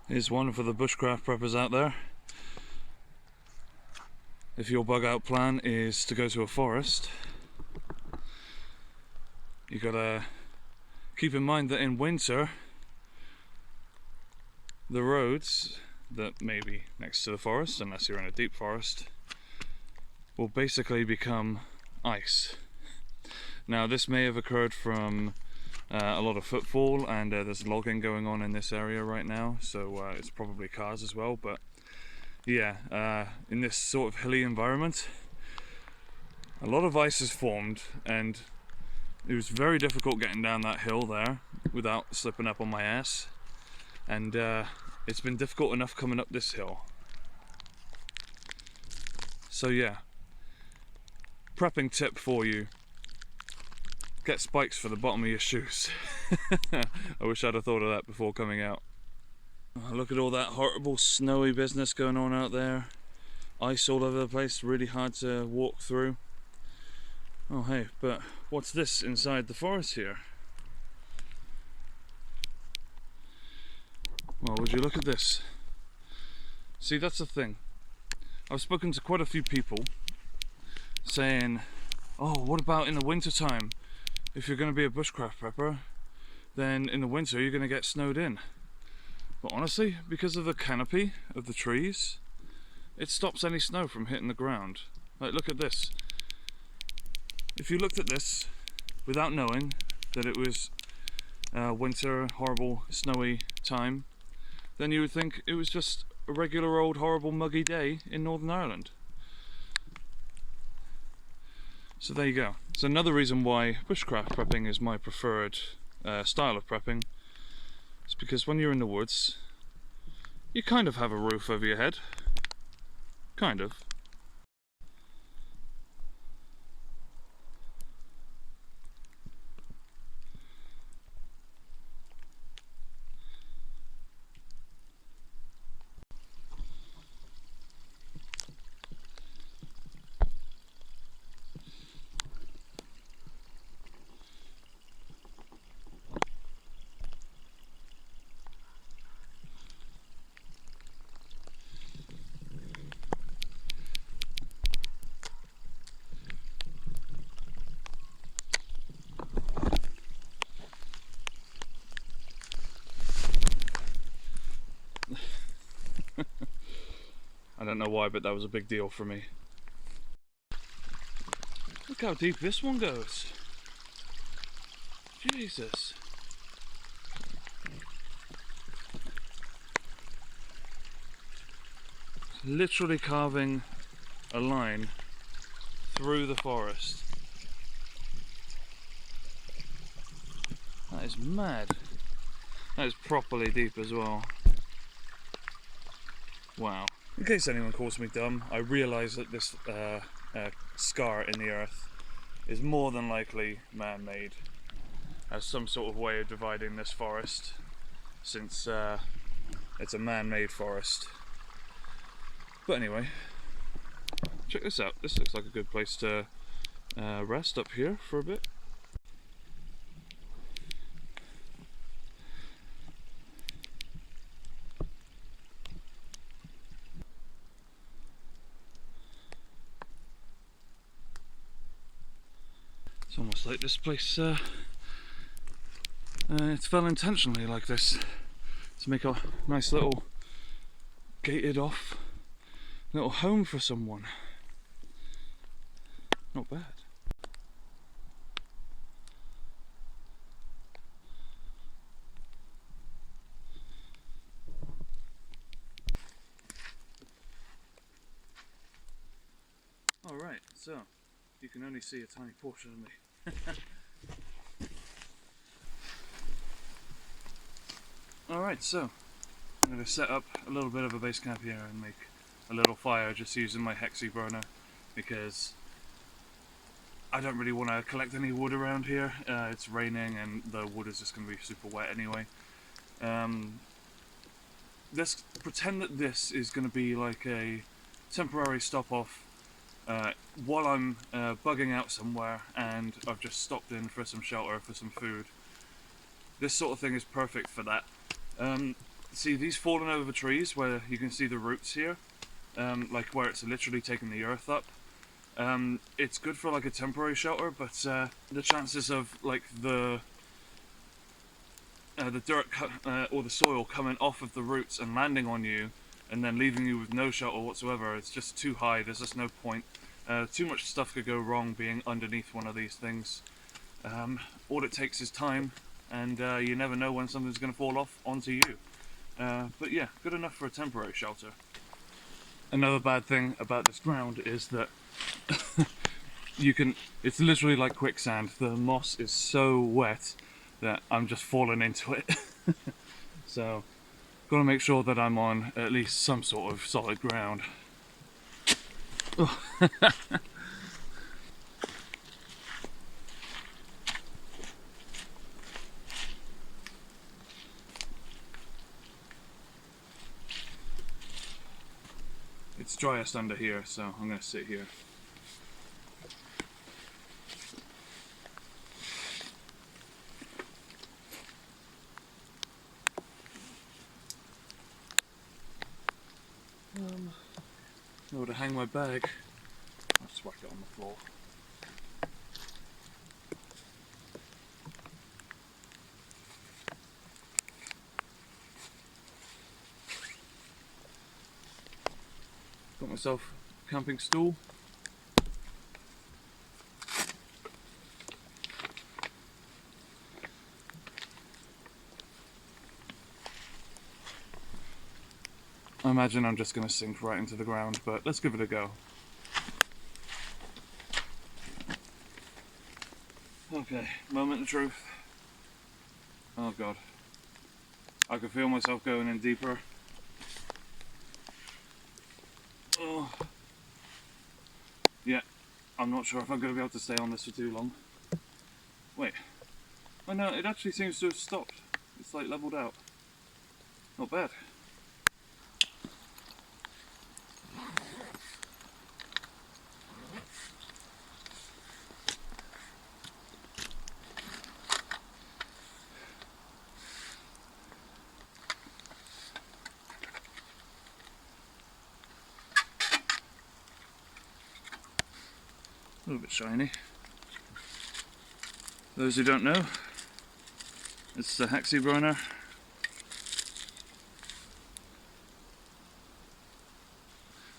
Here's one for the bushcraft preppers out there. If your bug out plan is to go to a forest, you gotta keep in mind that in winter the roads that may be next to the forest, unless you're in a deep forest, will basically become ice. Now this may have occurred from a lot of footfall, and there's logging going on in this area right now, so it's probably cars as well, but yeah, in this sort of hilly environment a lot of ice is formed, and it was very difficult getting down that hill there without slipping up on my ass, and it's been difficult enough coming up this hill. So yeah, prepping tip for you: get spikes for the bottom of your shoes. I wish I'd have thought of that before coming out. Oh, look at all that horrible snowy business going on out there. Ice all over the place, really hard to walk through. Oh hey, but what's this inside the forest here? Well, would you look at this? See, that's the thing. I've spoken to quite a few people saying, oh, what about in the winter time? If you're going to be a bushcraft prepper, then in the winter you're going to get snowed in. But honestly, because of the canopy of the trees, it stops any snow from hitting the ground. Like, look at this. If you looked at this without knowing that it was winter, horrible, snowy time, then you would think it was just a regular old horrible muggy day in Northern Ireland. So there you go. So another reason why bushcraft prepping is my preferred style of prepping is because when you're in the woods, you kind of have a roof over your head. Kind of. I don't know why, but that was a big deal for me. Look how deep this one goes. Jesus. Literally carving a line through the forest. That is mad. That is properly deep as well. Wow. In case anyone calls me dumb, I realise that this scar in the earth is more than likely man-made, as some sort of way of dividing this forest, since it's a man-made forest. But anyway, check this out. This looks like a good place to rest up here for a bit. It's almost like this place it fell intentionally like this to make a nice little gated off little home for someone. Not bad. Alright, so you can only see a tiny portion of me. Alright, so I'm going to set up a little bit of a base camp here and make a little fire just using my hexi burner, because I don't really want to collect any wood around here. It's raining and the wood is just going to be super wet anyway. Let's pretend that this is going to be like a temporary stop off while I'm bugging out somewhere and I've just stopped in for some shelter, for some food. This sort of thing is perfect for that. see these fallen over trees where you can see the roots here, like where it's literally taking the earth up. It's good for like a temporary shelter, but the chances of like the dirt or the soil coming off of the roots and landing on you and then leaving you with no shelter whatsoever, it's just too high. There's just no point. Too much stuff could go wrong being underneath one of these things. All it takes is time, and you never know when something's going to fall off onto you. But yeah, good enough for a temporary shelter. Another bad thing about this ground is that it's literally like quicksand. The moss is so wet that I'm just falling into it. So, gotta make sure that I'm on at least some sort of solid ground. It's driest under here, so I'm gonna sit here. To hang my bag, I'll just whack it on the floor. Got myself a camping stool. I imagine I'm just going to sink right into the ground, but let's give it a go. Okay, moment of truth. Oh god. I can feel myself going in deeper. Oh. Yeah, I'm not sure if I'm going to be able to stay on this for too long. Wait. Oh no, it actually seems to have stopped. It's like leveled out. Not bad. A little bit shiny. Those who don't know, it's the hexi burner.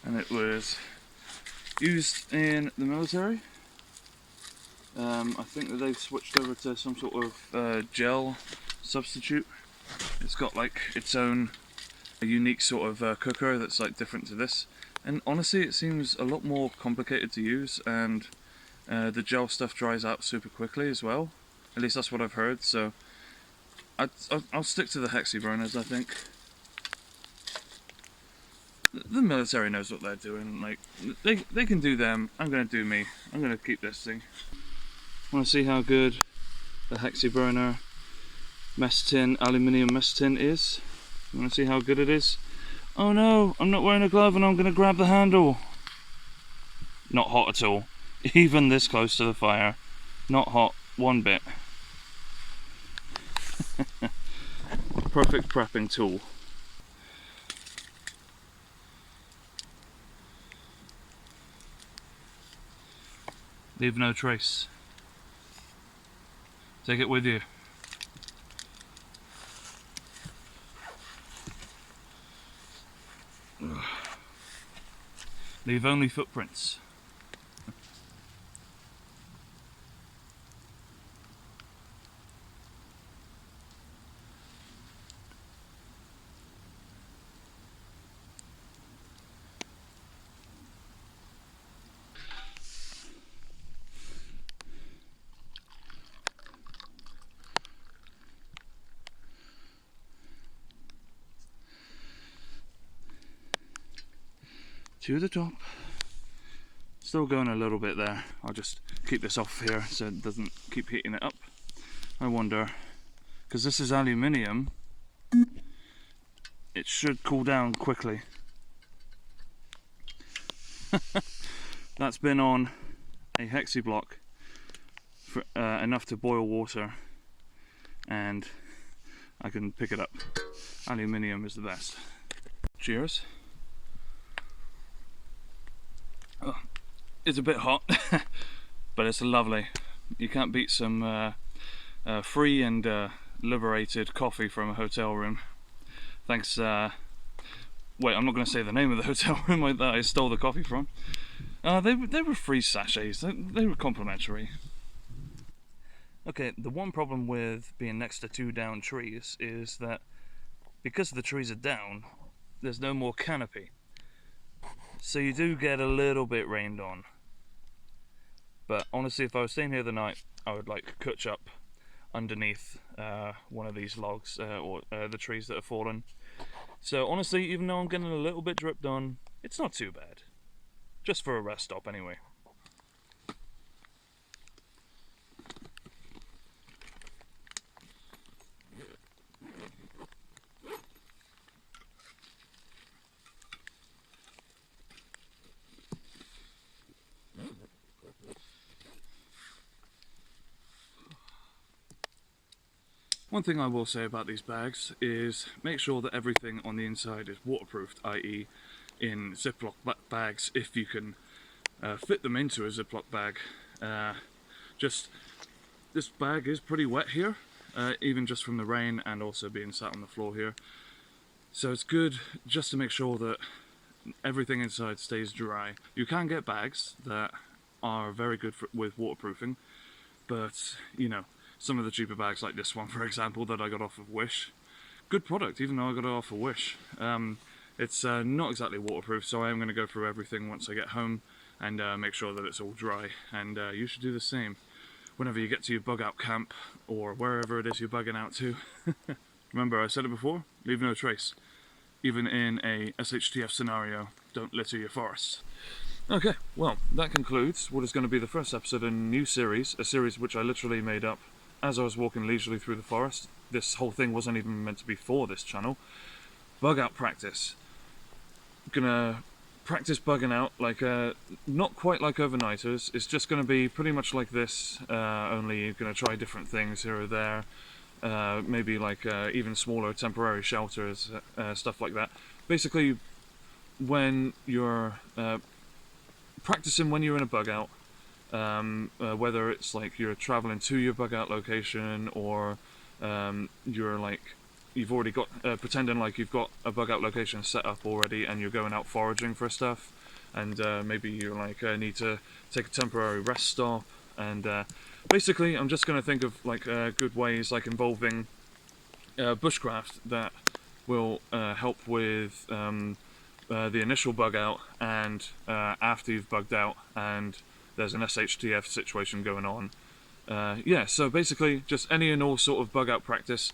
And it was used in the military. I think that they've switched over to some sort of gel substitute. It's got like its own unique sort of cooker that's like different to this. And honestly, it seems a lot more complicated to use, and the gel stuff dries out super quickly as well. At least that's what I've heard, so I'll stick to the hexi burners, I think. The military knows what they're doing. Like they can do them. I'm gonna do me. I'm gonna keep this thing. Want to see how good the hexi burner mess tin, aluminium mess tin is? You want to see how good it is? Oh no, I'm not wearing a glove and I'm gonna grab the handle. Not hot at all. Even this close to the fire, not hot one bit. Perfect prepping tool. Leave no trace. Take it with you. Ugh. Leave only footprints. To the top. Still going a little bit there. I'll just keep this off here so it doesn't keep heating it up. I wonder, because this is aluminium, it should cool down quickly. That's been on a hexi block for enough to boil water, and I can pick it up. aluminium is the best. Cheers. Oh, it's a bit hot, but it's lovely. You can't beat some free and liberated coffee from a hotel room. Thanks. Wait, I'm not going to say the name of the hotel room that I stole the coffee from. They were free sachets. They were complimentary. Okay, the one problem with being next to two down trees is that because the trees are down, there's no more canopy. So you do get a little bit rained on. But honestly, if I was staying here the night, I would like couch up underneath one of these logs or the trees that have fallen. So honestly, even though I'm getting a little bit dripped on, it's not too bad. Just for a rest stop anyway. One thing I will say about these bags is make sure that everything on the inside is waterproofed, i.e. in Ziploc bags if you can fit them into a Ziploc bag. This bag is pretty wet here, even just from the rain and also being sat on the floor here. So it's good just to make sure that everything inside stays dry. You can get bags that are very good with waterproofing, but you know, some of the cheaper bags like this one, for example, that I got off of Wish. Good product, even though I got it off of Wish. It's not exactly waterproof, so I am going to go through everything once I get home and make sure that it's all dry. And you should do the same whenever you get to your bug out camp or wherever it is you're bugging out to. Remember, I said it before, leave no trace. Even in a SHTF scenario, don't litter your forests. Okay, well, that concludes what is going to be the first episode in a new series, a series which I literally made up as I was walking leisurely through the forest. This whole thing wasn't even meant to be for this channel. Bug out practice. Gonna practice bugging out, like not quite like overnighters. It's just gonna be pretty much like this, only you're gonna try different things here or there. Maybe like even smaller temporary shelters, stuff like that. Basically, when you're practicing when you're in a bug out, whether it's like you're traveling to your bug out location or you're like you've already got pretending like you've got a bug out location set up already and you're going out foraging for stuff, and maybe you like need to take a temporary rest stop, and basically I'm just going to think of like good ways like involving bushcraft that will help with the initial bug out and after you've bugged out and there's an SHTF situation going on. Yeah, so basically just any and all sort of bug out practice.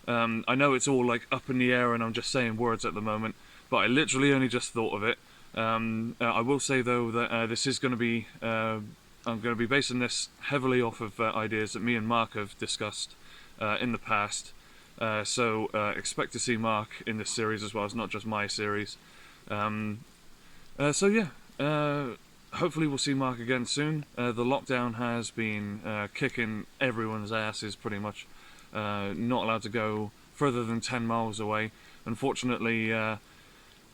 I know it's all like up in the air and I'm just saying words at the moment, but I literally only just thought of it. I will say though that this is going to be, I'm going to be basing this heavily off of ideas that me and Mark have discussed in the past. So expect to see Mark in this series as well, it's not just my series. So yeah, hopefully we'll see Mark again soon. The lockdown has been kicking everyone's asses pretty much. Not allowed to go further than 10 miles away. Unfortunately,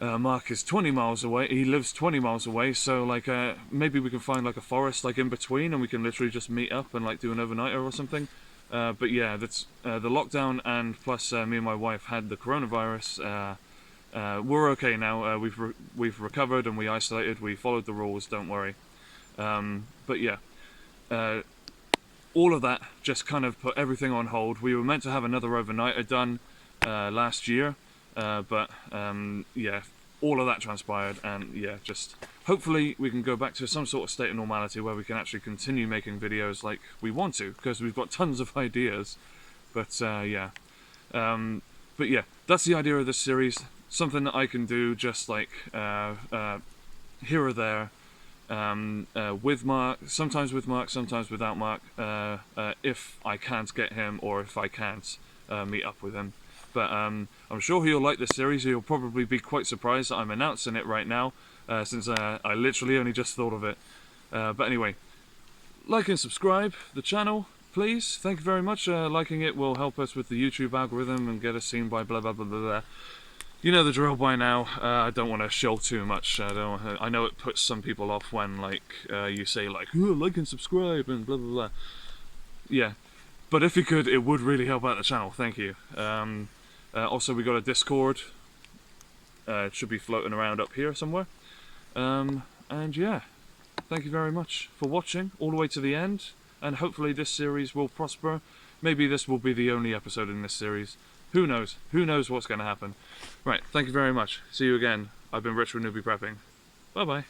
Mark is 20 miles away. He lives 20 miles away, so like maybe we can find like a forest like in between and we can literally just meet up and like do an overnighter or something. But yeah, that's the lockdown, and plus me and my wife had the coronavirus. We're okay now. We've recovered and we isolated. We followed the rules. Don't worry. But yeah, all of that just kind of put everything on hold. We were meant to have another overnighter done last year, but yeah, all of that transpired, and yeah, just hopefully we can go back to some sort of state of normality where we can actually continue making videos like we want to, because we've got tons of ideas. But yeah, that's the idea of this series. Something that I can do just like here or there, with Mark, sometimes with Mark, sometimes without Mark, if I can't get him or if I can't meet up with him. But I'm sure he'll like this series. He'll probably be quite surprised that I'm announcing it right now, since I literally only just thought of it. But anyway, like and subscribe the channel, please, thank you very much. Liking it will help us with the YouTube algorithm and get us seen by blah blah blah blah blah. You know the drill by now. I don't want to show too much. I know it puts some people off when you say like, oh, like and subscribe and blah blah blah. Yeah, but if you could, it would really help out the channel. Thank you. Also, we got a Discord. It should be floating around up here somewhere. And yeah, thank you very much for watching all the way to the end. And hopefully this series will prosper. Maybe this will be the only episode in this series. Who knows? Who knows what's going to happen? Right, thank you very much. See you again. I've been Rich with Newbie Prepping. Bye-bye.